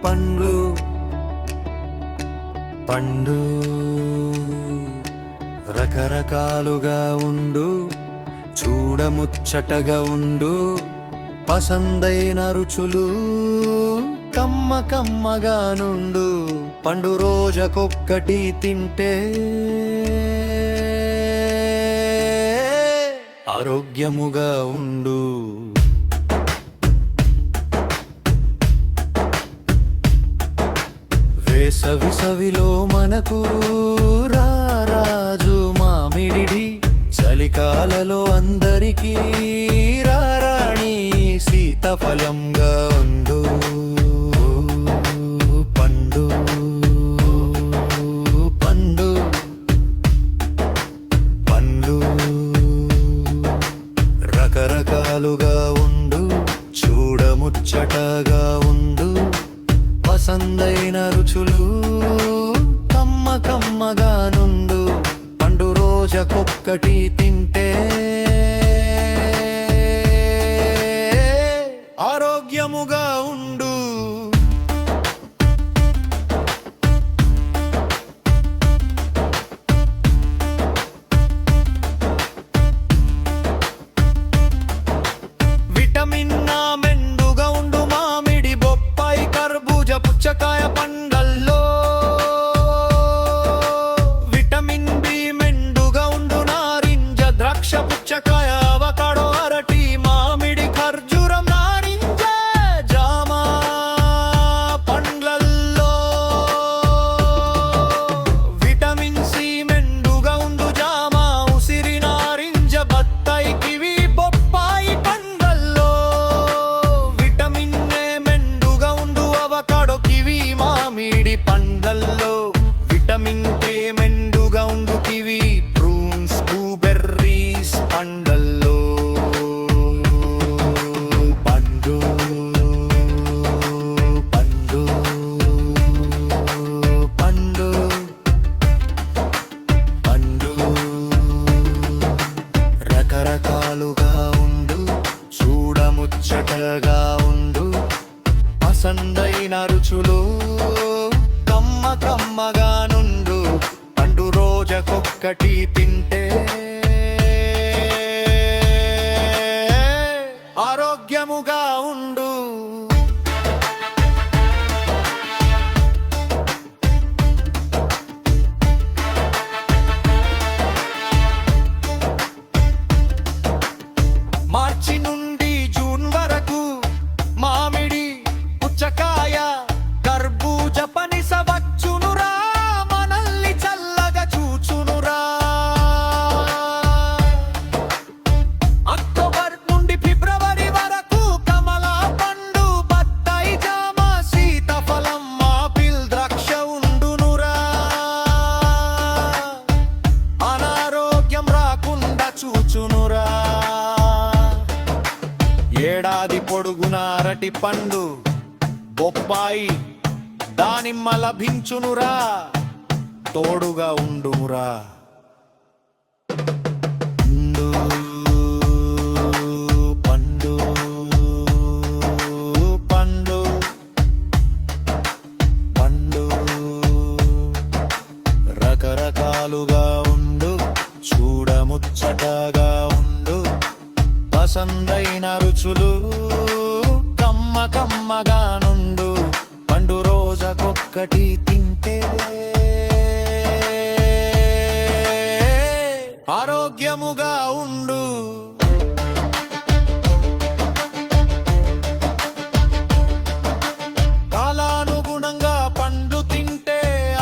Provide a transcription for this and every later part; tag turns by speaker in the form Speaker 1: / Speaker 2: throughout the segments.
Speaker 1: పండ్లు పండు రకరకాలుగా ఉండు చూడముచ్చటగా ఉండు పసందైన రుచులు కమ్మ కమ్మగా నుండు పండు రోజకొక్కటి తింటే ఆరోగ్యముగా ఉండు. వేసవిలో మనకు రారాజు మామిడి, చలికాలలో అందరికీ రారాణి సీతాఫలంగా ఉండు పండు పండు పండ్లు రకరకాలుగా ఉండు చూడముచ్చటగా ఉండు పసందైన రుచులు కమ్మ కమ్మగా నుండు పండు రోజకొక్కటి తింటే ఆరోగ్యముగా ఉండు. విటమిన్ మెండుగా ఉండు మామిడి, బొప్పాయి, కర్బూజ, పుచ్చకాయ పండ్లల్లో. విటమిన్ బి మెండుగా ఉండు నారింజ, ద్రాక్ష, పుచ్చకాయ, అవకాడో, అరటి, మామిడి, ఖర్జూరం, నారింజ, జామ పండ్లల్లో. విటమిన్ సి మెండుగా ఉండు జామ, ఉసిరి, నారింజ, బత్తాయి, కివి, బొప్పాయి పండ్లల్లో. విటమిన్ ఏ మెండుగా ఉండు అవకాడో, కివి, మామిడి పండ్లల్లో. విటమిన్ కే మెండుగా ఉండు కివి, ప్రూన్స్, బ్లూబెర్రీస్ పండ్లల్లో. పండు పండు పండు పండు రకరకాలుగా ఉండు చూడముచ్చటగా ఉండు పసందైన రుచులు కమ్మ కమ్మగా నుండు పండు రోజకొక్కటి తింటే ఆరోగ్యముగా ఉండు. మార్చి నుండి జూన్ వరకు మామిడి, పుచ్చకాయ, కర్బూజ, పనస వచ్చునురా, మనల్ని చల్లగా చూచునురా. అక్టోబర్ నుండి ఫిబ్రవరి వరకు కమల పండు, బత్తాయి, జామ, సీతాఫలం, ఆపిల్, ద్రాక్ష ఉండునురా. అనారోగ్యం రాకుండా చూచునురా. ఏడాది పొడుగున అరటి పండు, బొప్పాయి, దానిమ్మ లభించునురా, తోడుగా ఉండుమురా. పండు పండు పండు రకరకాలుగా ఉండు చూడముచ్చటగా ఉండు పసందైన రుచులు కమ్మ కమ్మగా నుండు పండు రోజకొక్కటి తింటే ఆరోగ్యముగా ఉండు. కాలానుగుణంగా పండ్లు తింటే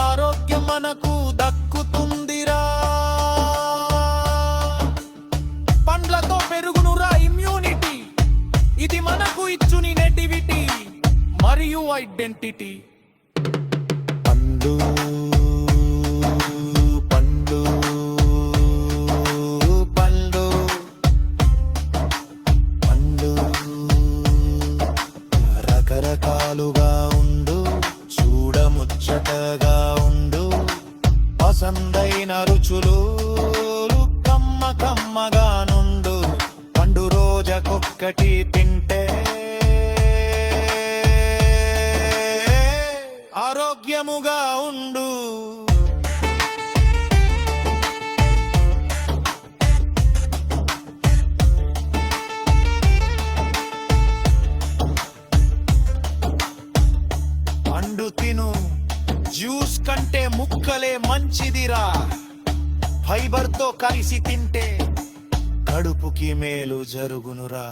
Speaker 1: ఆరోగ్యం మనకు దక్కుతుందిరా. పండ్లతో పెరుగునురా ఇమ్యూనిటీ, ఇది మనకు ఇచ్చుని నెటివిటీ మరియు ఐడెంటిటీ. పండ్లు పండ్లు పండ్లు పండ్లు రకరకాలుగా ఉండు చూడముచ్చటగా ఉండు పసందైన రుచులు కమ్మ కమ్మగా నుండు పండు రోజకొక్కటి తింటే ఉండు. పండు తిను, జ్యూస్ కంటే ముక్కలే మంచిదిరా. ఫైబర్ తో కలిసి తింటే కడుపుకి మేలు జరుగునురా.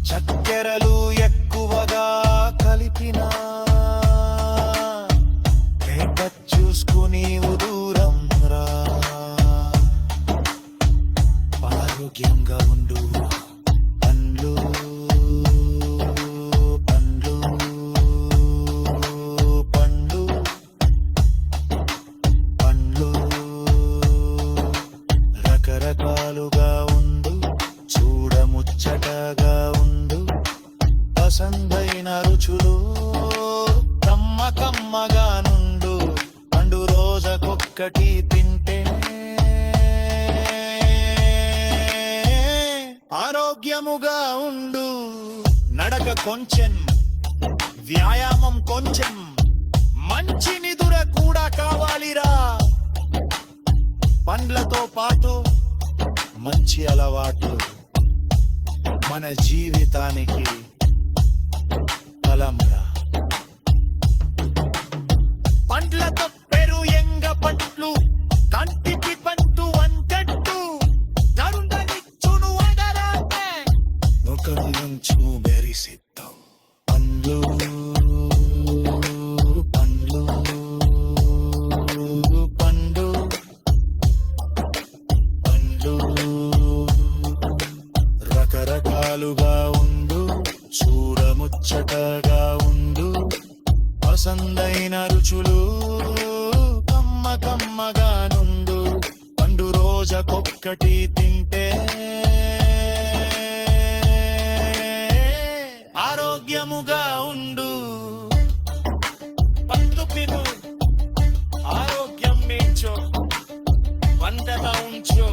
Speaker 1: చక్కెరలు ఎక్కువగా కలిపినా పేపర్ చూసుకుని దూరం రా. ఆరోగ్యంగా ఉండు. పండ్లు పండ్లు పండ్లు పండ్లు రకరకాలుగా ఉండు. చూడముచ్చటగా ఉండు. పసందైన రుచులు కమ్మ కమ్మగా నుండు. పండు రోజకొక్కటి తింటే ఆరోగ్యముగా ఉండు. నడక కొంచెం, వ్యాయామం కొంచెం, మంచి నిదుర కూడా కావాలిరా. పండ్లతో పాటు మంచి అలవాట్లు మన జీవితానికి బలంరా. పండ్లతో పెరుయంగ పట్లు కంటికి పంటు వంకట్టు కరుణనిచ్చును అగరాటే ముఖం నుంచి మెరిసిద్దాం. పండ్లు పండ్లు పండు పండ్లు రకరకాలుగా ఉండు. చూడముచ్చటగా ఉండు. పసందైన రుచులు కమ్మ కమ్మగా నుండు. పండు రోజకొక్కటి తింటే ఆరోగ్యముగా ఉండు. పండు తిను, ఆరోగ్యం మేచో, వంటగా ఉంచో.